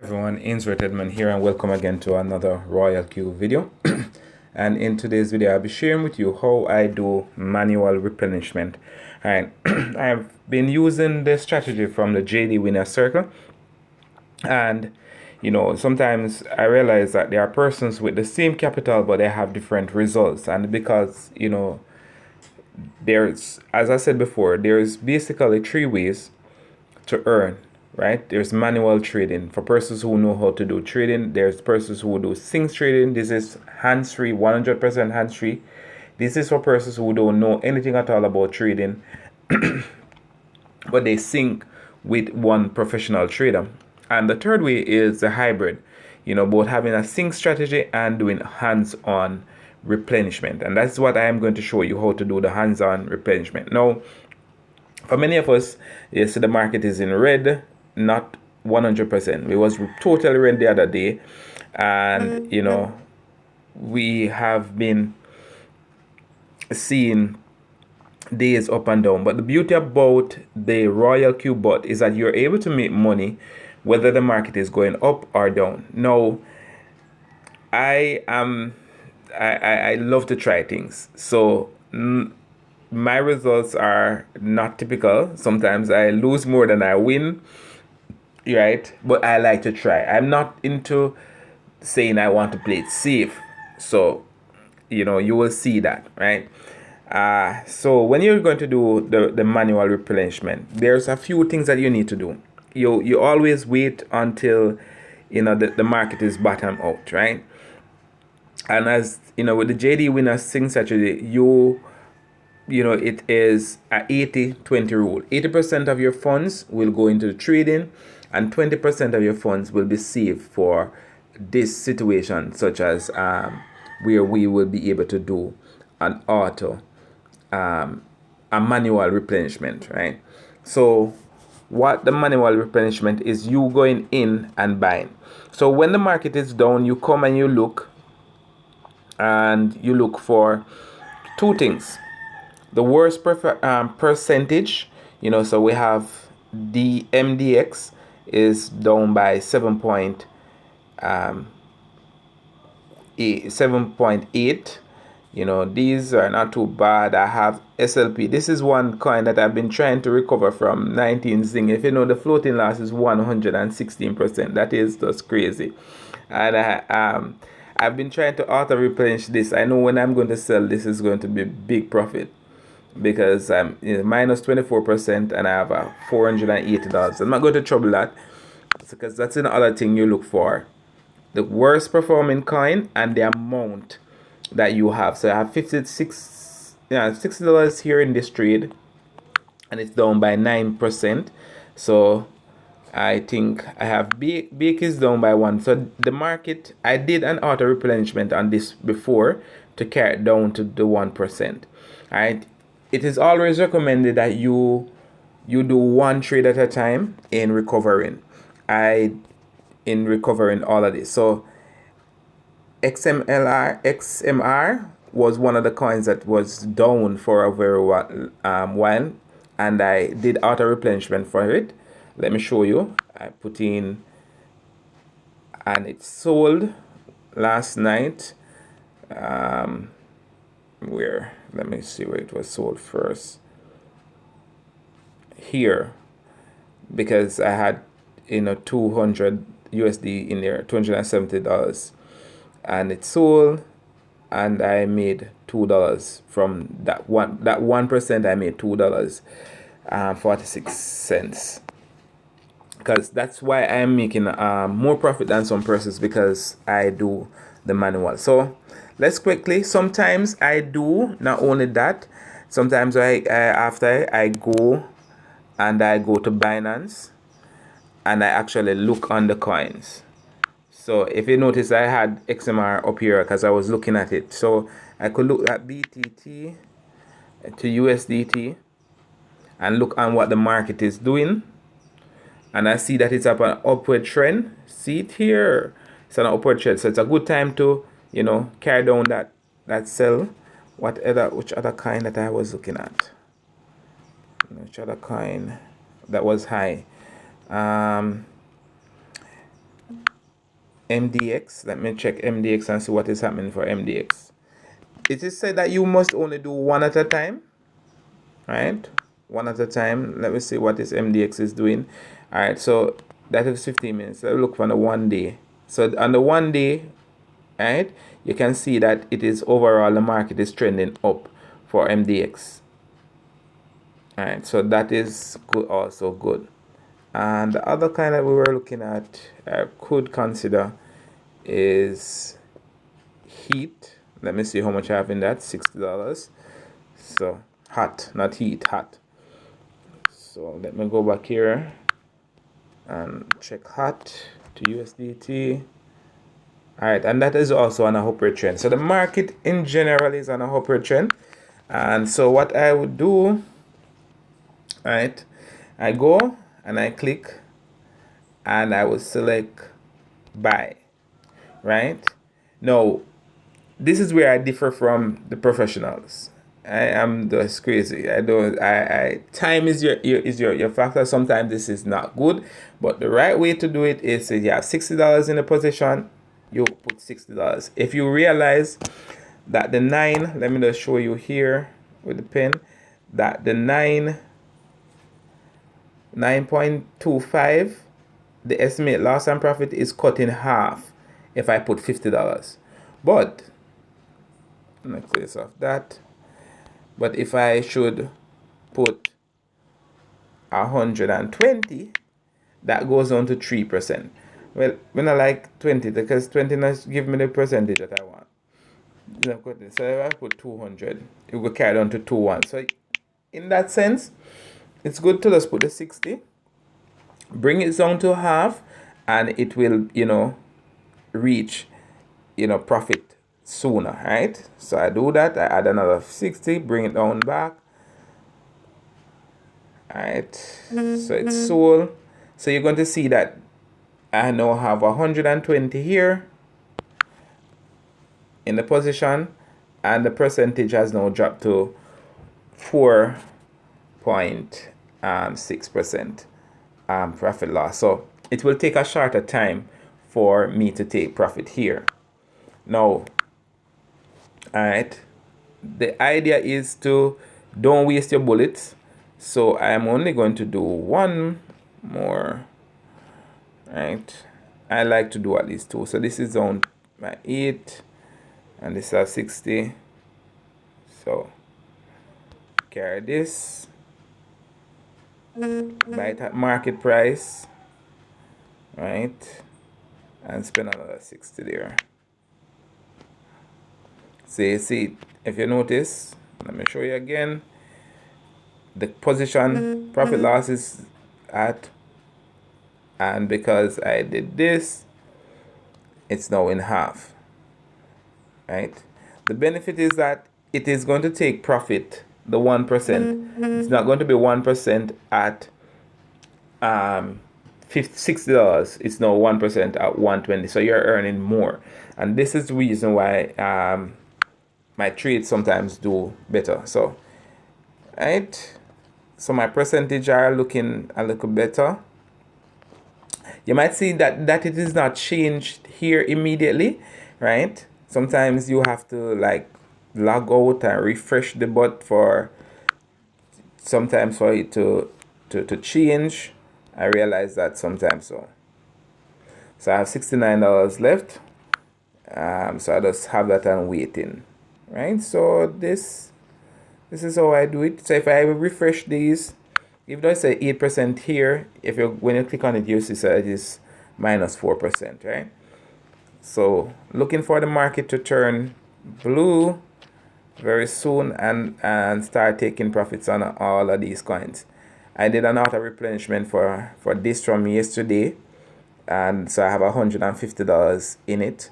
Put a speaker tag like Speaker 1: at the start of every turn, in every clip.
Speaker 1: Everyone, Ainsworth Edmond here, and welcome again to another Royal Q video. And in today's video I'll be sharing with you how I do manual replenishment. Alright, I have been using this strategy from the JD Winner Circle, and sometimes I realize that there are persons with the same capital but they have different results, and because there's, as I said before, there's basically three ways to earn, right? There's manual trading for persons who know how to do trading. There's persons who do sync trading. This is hands-free, 100% hands-free. This is for persons who don't know anything at all about trading but they sync with one professional trader. And the third way is the hybrid, both having a sync strategy and doing hands-on replenishment. And that's what I am going to show you, how to do the hands-on replenishment. Now, for many of us, yes, the market is in red, not 100%. It was totally red the other day, and we have been seeing days up and down. But the beauty about the Royal Q bot is that you're able to make money whether the market is going up or down. Now, I love to try things, so my results are not typical. Sometimes I lose more than I win, right? But I like to try. I'm not into saying I want to play it safe. So, you will see that, right? So when you're going to do the manual replenishment, there's a few things that you need to do. You always wait until the market is bottom out, right? And as with the JD Winner Sing strategy, it is a 80-20 rule. 80% of your funds will go into the trading, and 20% of your funds will be saved for this situation, such as where we will be able to do an a manual replenishment, right? So what the manual replenishment is, you going in and buying. So when the market is down, you come and you look, for two things. The worst percentage, so we have the MDX is down by 7.8. These are not too bad. I have SLP. This is one coin that I've been trying to recover from 19 Zing. If you know, the floating loss is 116%. That is just crazy. And I've been trying to auto replenish this. I know when I'm going to sell, this is going to be big profit, because I'm minus 24% and I have a $480. I'm not going to trouble that, because that's another thing you look for: the worst performing coin and the amount that you have. So I have $60 here in this trade, and it's down by 9%. So I think I have Bake is down by 1. So the market, I did an auto replenishment on this before to carry it down to the 1%. Alright, it is always recommended that you do one trade at a time in recovering. In recovering all of this. So XMR was one of the coins that was down for a very while, and I did auto replenishment for it. Let me show you. I put in, and it sold last night. Let me see where it was sold first. Here, because I had 200 USD in there, $270, and it sold, and I made $2 from that 1%. I made $2 46 because that's why I'm making more profit than some persons, because I do the manual. So let's quickly, sometimes I do not only that, sometimes after I go to Binance and I actually look on the coins. So if you notice, I had XMR up here because I was looking at it. So I could look at BTT to USDT and look on what the market is doing. And I see that it's up an upward trend. See it here. It's an upward trend. So it's a good time to, carry down that sell. Which other coin that I was looking at? Which other coin that was high? MDX. Let me check MDX and see what is happening for MDX. It is said that you must only do one at a time, right? One at a time. Let me see what this MDX is doing. All right, so that is 15 minutes. Let's look for the 1 day. So on the 1 day, right, you can see that it is overall the market is trending up for MDX. All right, so that is good, also good. And the other kind that we were looking at, I could consider, is heat. Let me see how much I have in that. $60. So hot, not heat, hot. So let me go back here and check hot to USDT. All right, and that is also on a upward trend. So the market in general is on a upward trend. And so what I would do, right, I go and I click and I will select buy, right? Now, this is where I differ from the professionals. I am just crazy. I don't. Time is your factor. Sometimes this is not good, but the right way to do it is you have $60 in the position, you put $60. If you realize that the 9, let me just show you here with the pen, that the 9.25, the estimate loss and profit is cut in half if I put $50. But I'm gonna clear this off that. But if I should put 120, that goes down to 3%. Well, when I like 20, because 20 does give me the percentage that I want. So if I put 200, it will carry down to 21. So in that sense, it's good to just put the 60, bring it down to half, and it will, reach, profit sooner, right? So I do that. I add another 60, bring it down back. All right, so it's sold. So you're going to see that I now have 120 here in the position, and the percentage has now dropped to 4.6% profit loss. So it will take a shorter time for me to take profit here. Now, all right, the idea is to don't waste your bullets. So I'm only going to do one more, right? I like to do at least 2. So this is on my 8 and this is 60. So carry this, buy it at market price, right? And spend another 60 there. See, if you notice, let me show you again. The position profit loss is at, and because I did this, it's now in half, right? The benefit is that it is going to take profit, the 1%. It's not going to be 1% at $60. It's now 1% at 120. So you're earning more, and this is the reason why my trades sometimes do better. So, right? So my percentage are looking a little better. You might see that it is not changed here immediately, right? Sometimes you have to like log out and refresh the bot for sometimes for it to change. I realize that sometimes. So I have $69 left. So I just have that and waiting, right? So this is how I do it. So if I refresh these, if I say 8% here, when you click on it, you see that it is minus 4%, right? So looking for the market to turn blue very soon and start taking profits on all of these coins. I did an auto replenishment for this from yesterday, and so I have $150 in it,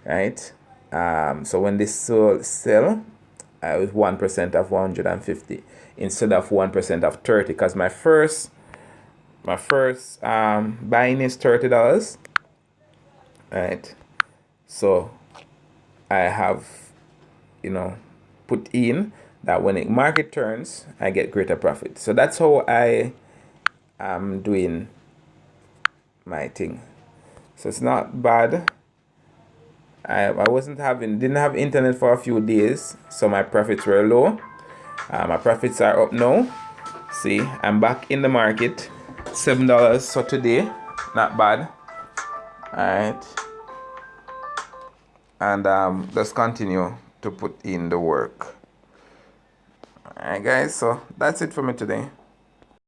Speaker 1: right? So when this sell, I was 1% of 150 instead of 1% of 30, because my first buying is $30, right? So I have put in that when the market turns, I get greater profit. So that's how I am doing my thing. So it's not bad. I didn't have internet for a few days, so my profits were low. My profits are up now. See, I'm back in the market. $7 so today, not bad. Alright. And just continue to put in the work. Alright guys, so that's it for me today.